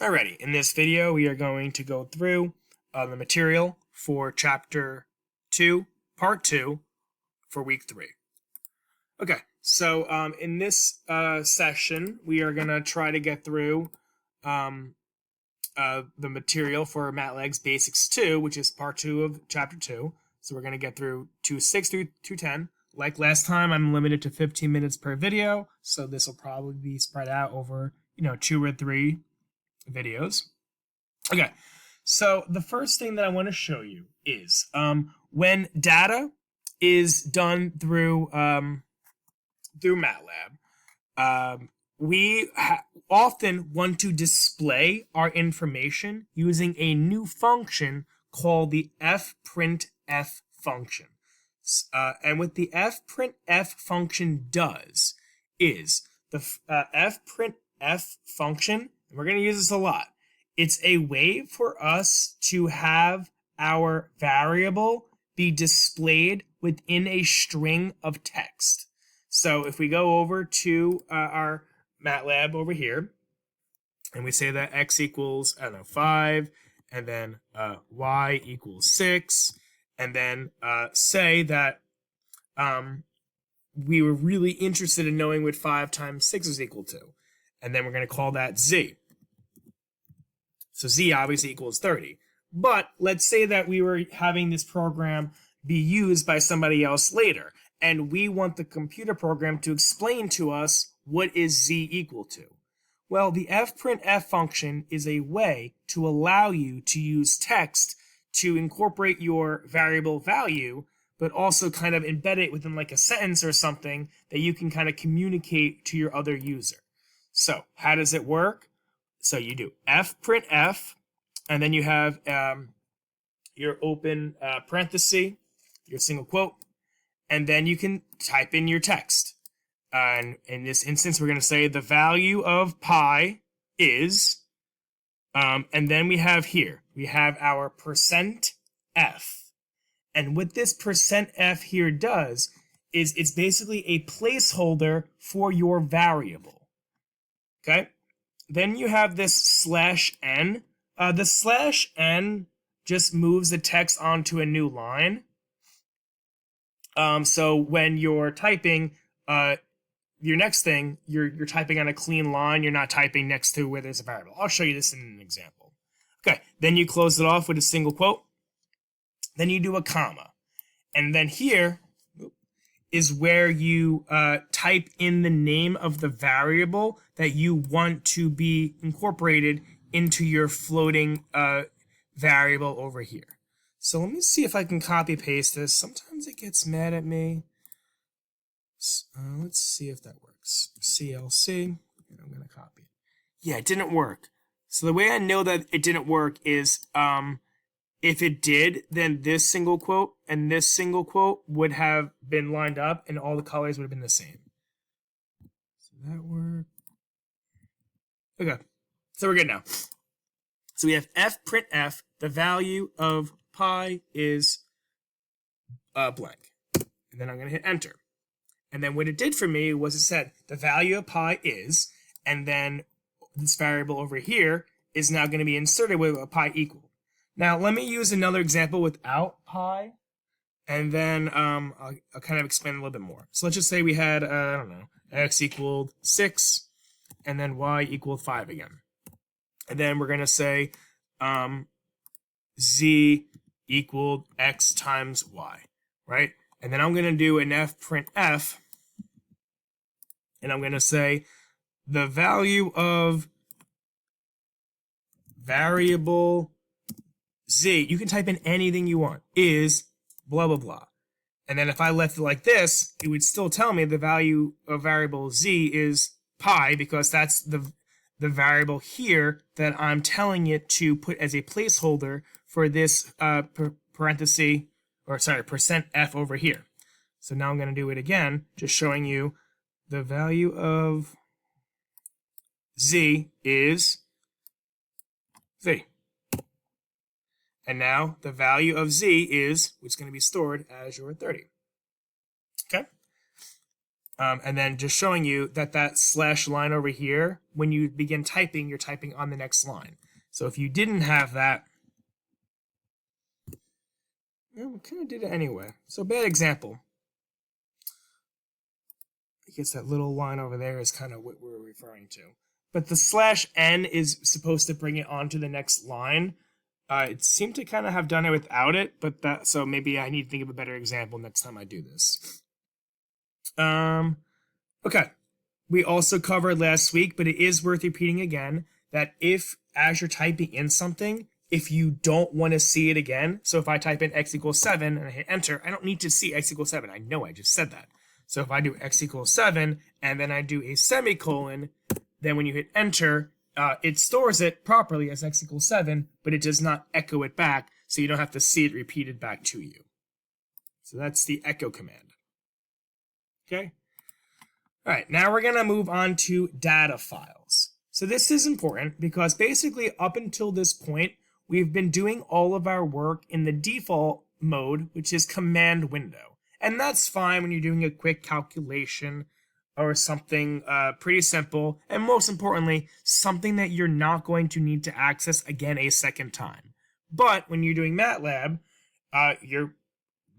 Alrighty, in this video we are going to go through the material for chapter 2, part 2 for week 3. Okay, so in this session we are going to try to get through the material for MATLAB's Basics 2, which is part 2 of chapter 2. So we're going to get through 2.6 through 2.10. Like last time, I'm limited to 15 minutes per video, so this will probably be spread out over, 2 or 3 videos. Okay, so the first thing that I want to show you is when data is done through MATLAB, we often want to display our information using a new function called the fprintf function. And what the fprintf function does is the fprintf function, and we're going to use this a lot, it's a way for us to have our variable be displayed within a string of text. So if we go over to our MATLAB over here, and we say that x equals, 5, and then y equals 6, and then say that we were really interested in knowing what 5 times 6 is equal to. And then we're going to call that z. So z obviously equals 30. But let's say that we were having this program be used by somebody else later, and we want the computer program to explain to us what is z equal to. Well, the fprintf function is a way to allow you to use text to incorporate your variable value, but also kind of embed it within like a sentence or something that you can kind of communicate to your other user. So how does it work? So you do fprintf, and then you have your open parenthesis, your single quote, and then you can type in your text. And in this instance, we're going to say the value of pi is, and then we have here, we have our %f. And what this %f here does is it's basically a placeholder for your variable. Okay? Then you have this /n. The /n just moves the text onto a new line. So when you're typing, your next thing, you're typing on a clean line. You're not typing next to where there's a variable. I'll show you this in an example. Okay, then you close it off with a single quote. Then you do a comma. And then here is where you type in the name of the variable that you want to be incorporated into your floating variable over here. So let me see if I can copy paste this. Sometimes it gets mad at me. Let's see if that works. CLC, and I'm going to copy it. Yeah, it didn't work. So the way I know that it didn't work is if it did, then this single quote and this single quote would have been lined up and all the colors would have been the same. So that worked. Okay, so we're good now. So we have fprintf, the value of pi is blank. And then I'm going to hit enter. And then what it did for me was it said the value of pi is, and then this variable over here is now going to be inserted with a pi equal. Now let me use another example without pi, and then I'll kind of explain a little bit more. So let's just say we had, x equaled 6, and then y equaled 5 again. And then we're going to say z equaled x times y, right? And then I'm going to do an fprintf, and I'm going to say the value of variable z, you can type in anything you want, is blah, blah, blah. And then if I left it like this, it would still tell me the value of variable z is pi, because that's the variable here that I'm telling it to put as a placeholder for this parenthesis, or sorry, %f over here. So now I'm going to do it again, just showing you the value of z is z. And now the value of z is, which is going to be stored as your 30. Okay? And then just showing you that that slash line over here, when you begin typing, you're typing on the next line. So if you didn't have that, we kind of did it anyway. So bad example. I guess that little line over there is kind of what we're referring to. But the slash n is supposed to bring it onto the next line. It seemed to kind of have done it without it, but that, so maybe I need to think of a better example next time I do this. Okay. We also covered last week, but it is worth repeating again, that if, as you're typing in something, if you don't want to see it again, so if I type in x equals 7 and I hit enter, I don't need to see x equals 7. I know I just said that. So if I do x equals 7 and then I do a semicolon, then when you hit enter, it stores it properly as x equals 7, but it does not echo it back, so you don't have to see it repeated back to you. So that's the echo command. Okay? All right, now we're going to move on to data files. So this is important because basically up until this point, we've been doing all of our work in the default mode, which is command window. And that's fine when you're doing a quick calculation or something pretty simple. And most importantly, something that you're not going to need to access again a second time. But when you're doing MATLAB, you're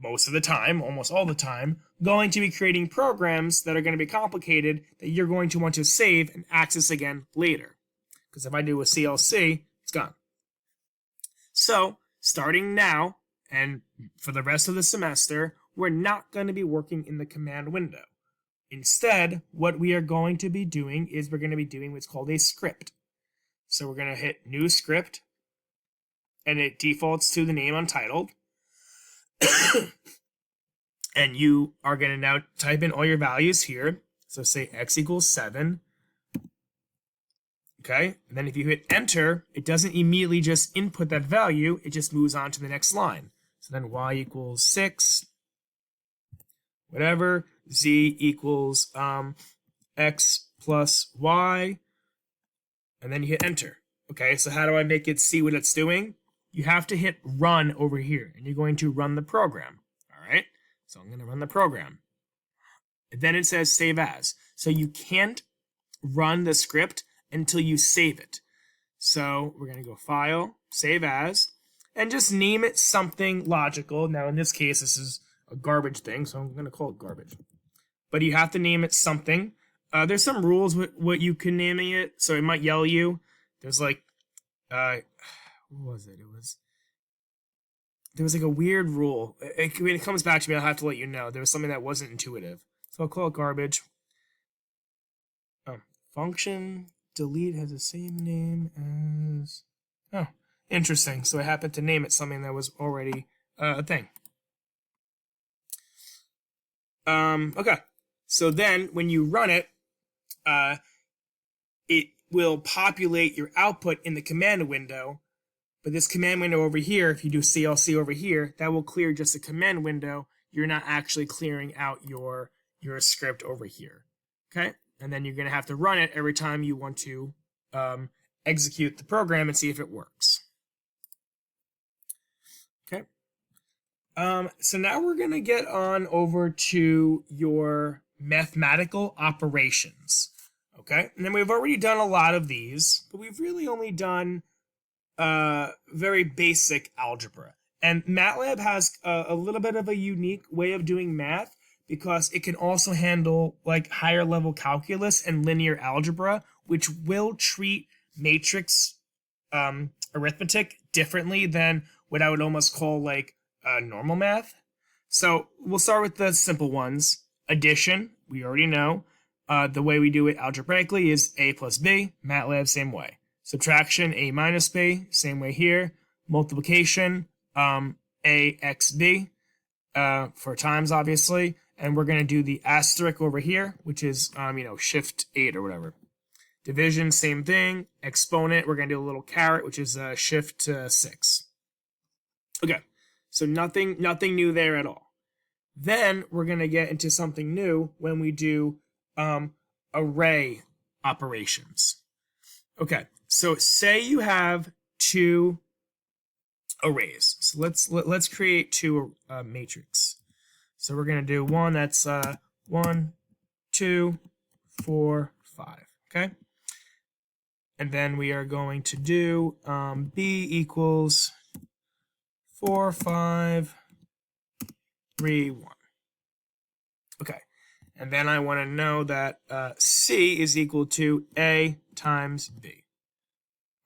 most of the time, almost all the time, going to be creating programs that are going to be complicated that you're going to want to save and access again later. Because if I do a CLC, it's gone. So, starting now, and for the rest of the semester, we're not going to be working in the command window. Instead, what we are going to be doing is we're going to be doing what's called a script. So we're going to hit new script, and it defaults to the name untitled. And you are going to now type in all your values here. So say x equals 7. Okay, and then if you hit enter, it doesn't immediately just input that value, it just moves on to the next line. So then y equals 6, whatever, z equals x plus y, and then you hit enter. Okay, so how do I make it see what it's doing? You have to hit run over here, and you're going to run the program. All right, so I'm going to run the program. And then it says save as. So you can't run the script until you save it. So we're going to go File, Save As, and just name it something logical. Now in this case, this is a garbage thing, so I'm going to call it garbage. But you have to name it something. There's some rules with what you can name it, so it might yell you. There's like, what was it? There was like a weird rule. When it comes back to me, I'll have to let you know. There was something that wasn't intuitive. So I'll call it garbage. Function delete has the same name as... Oh, interesting. So I happened to name it something that was already a thing. Okay. So then when you run it, it will populate your output in the command window. But this command window over here, if you do CLC over here, that will clear just a command window. You're not actually clearing out your script over here. Okay? And then you're going to have to run it every time you want to execute the program and see if it works. Okay. So now we're going to get on over to your mathematical operations. Okay. And then we've already done a lot of these, but we've really only done very basic algebra. And MATLAB has a little bit of a unique way of doing math, because it can also handle like higher level calculus and linear algebra, which will treat matrix arithmetic differently than what I would almost call like normal math. So we'll start with the simple ones. Addition, we already know. The way we do it algebraically is a plus b, MATLAB, same way. Subtraction, a minus b, same way here. Multiplication, a x b, for times, obviously. And we're going to do the asterisk over here, which is, shift 8 or whatever. Division, same thing. Exponent, we're going to do a little caret, which is shift 6. Okay, so nothing new there at all. Then we're going to get into something new when we do array operations. Okay, so say you have two arrays. So let's create two matrix. So we're going to do one that's 1, 2, 4, 5. Okay. And then we are going to do B equals 4, 5, 3, 1. Okay. And then I want to know that C is equal to A times B.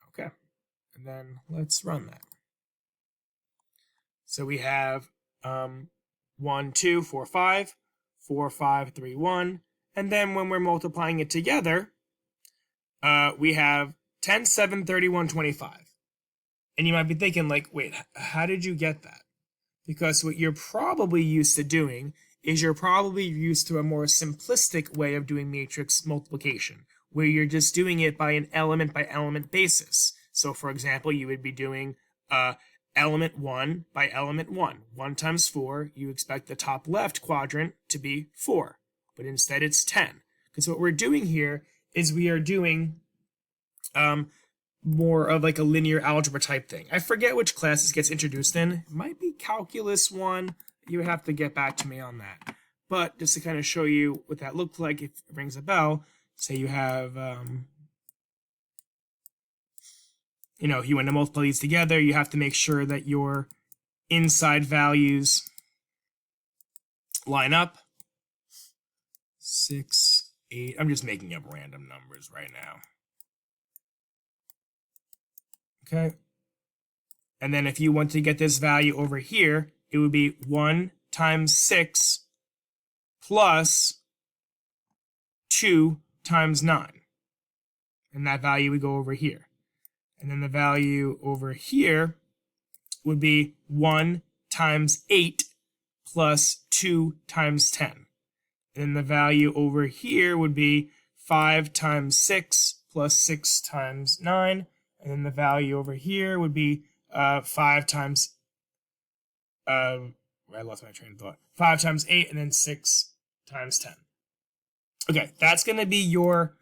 Okay. And then let's run that. So we have 1, 2, 4, 5, 4, 5, 3, 1. And then when we're multiplying it together, we have 10, 7, 31, 25. And you might be thinking, like, wait, how did you get that? Because what you're probably used to doing is you're probably used to a more simplistic way of doing matrix multiplication, where you're just doing it by an element by element basis. So, for example, you would be doing element 1 by element 1. 1 times 4, you expect the top left quadrant to be 4, but instead it's 10. Because what we're doing here is we are doing more of like a linear algebra type thing. I forget which class this gets introduced in. It might be Calculus 1. You would have to get back to me on that. But just to kind of show you what that looked like, if it rings a bell, say you have, if you want to multiply these together, you have to make sure that your inside values line up. 6, 8. I'm just making up random numbers right now. Okay. And then if you want to get this value over here, it would be 1 times 6 plus 2 times 9. And that value would go over here. And then the value over here would be 1 times 8 plus 2 times 10. And then the value over here would be 5 times 6 plus 6 times 9. And then the value over here would be 5 times, I lost my train of thought. 5 times 8 and then 6 times 10. Okay, that's going to be your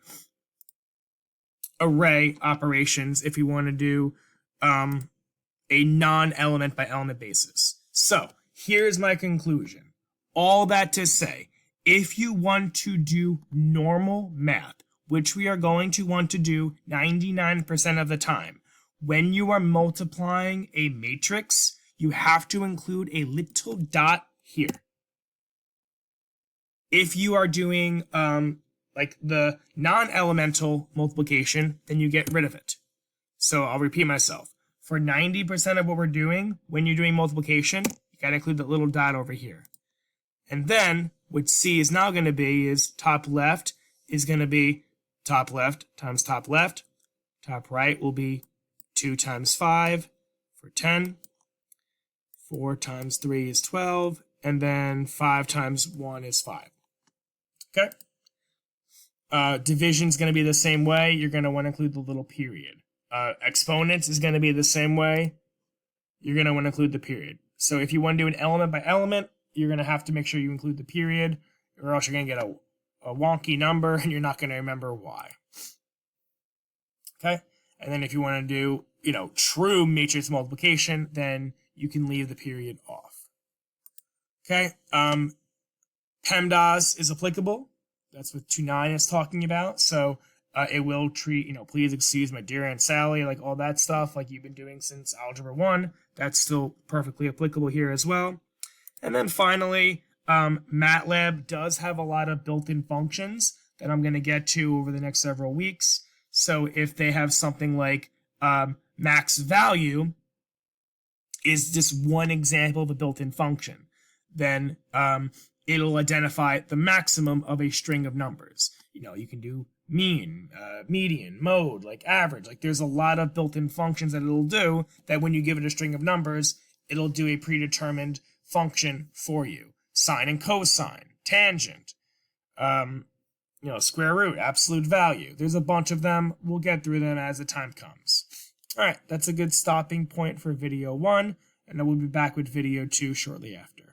array operations if you want to do a non-element by element basis. So here's my conclusion. All that to say, if you want to do normal math, which we are going to want to do 99% of the time, when you are multiplying a matrix, you have to include a little dot here. If you are doing like the non-elemental multiplication, then you get rid of it. So I'll repeat myself. For 90% of what we're doing, when you're doing multiplication, you got to include the little dot over here. And then what C is now going to be is top left is going to be top left times top left. Top right will be 2 times 5 for 10. 4 times 3 is 12. And then 5 times 1 is 5. Okay? Division is going to be the same way. You're going to want to include the little period. Exponents is going to be the same way. You're going to want to include the period. So if you want to do an element by element, you're going to have to make sure you include the period, or else you're going to get a wonky number and you're not going to remember why. Okay? And then if you want to do, true matrix multiplication, then you can leave the period off. Okay? PEMDAS is applicable. That's what 2.9 is talking about. So it will treat, please excuse my dear Aunt Sally, like all that stuff like you've been doing since Algebra 1. That's still perfectly applicable here as well. And then finally, MATLAB does have a lot of built-in functions that I'm going to get to over the next several weeks. So if they have something like max value is just one example of a built-in function, then it'll identify the maximum of a string of numbers. You can do mean, median, mode, like average. Like there's a lot of built-in functions that it'll do that when you give it a string of numbers, it'll do a predetermined function for you. Sine and cosine, tangent, square root, absolute value. There's a bunch of them. We'll get through them as the time comes. All right, that's a good stopping point for video 1, and I will be back with video 2 shortly after.